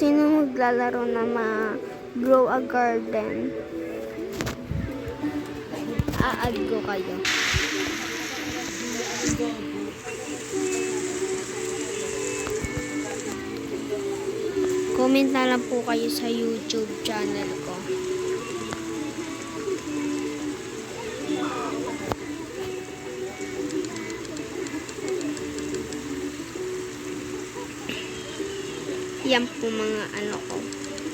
Sino maglalaro na ma-grow a garden? A-add ko kayo. Comment na lang po kayo sa YouTube channel ko. Yan po mga ano ko,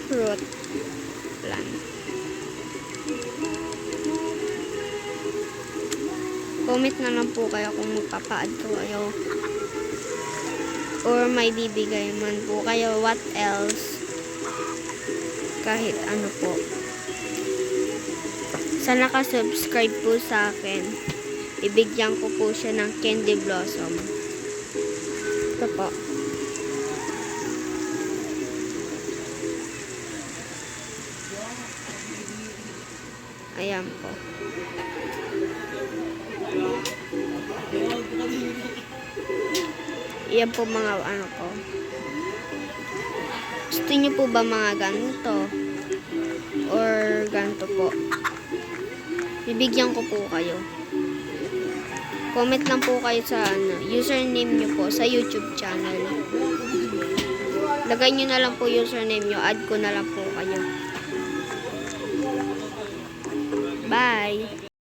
fruit plant. Comment na lang po kayo kung magpapa-add ko kayo. Or may bibigay man po kayo, what else. Kahit ano po. Sa naka-subscribe po sa akin, ibigyan ko po siya ng candy blossom. Ito po. Ayan po. Iyan po mga ano ko. Gusto niyo po ba mga ganito? Or ganito po? Bibigyan ko po kayo. Comment lang po kayo sa username niyo po sa YouTube channel. Lagay niyo na lang po username niyo. Add ko na lang po kayo. Bye!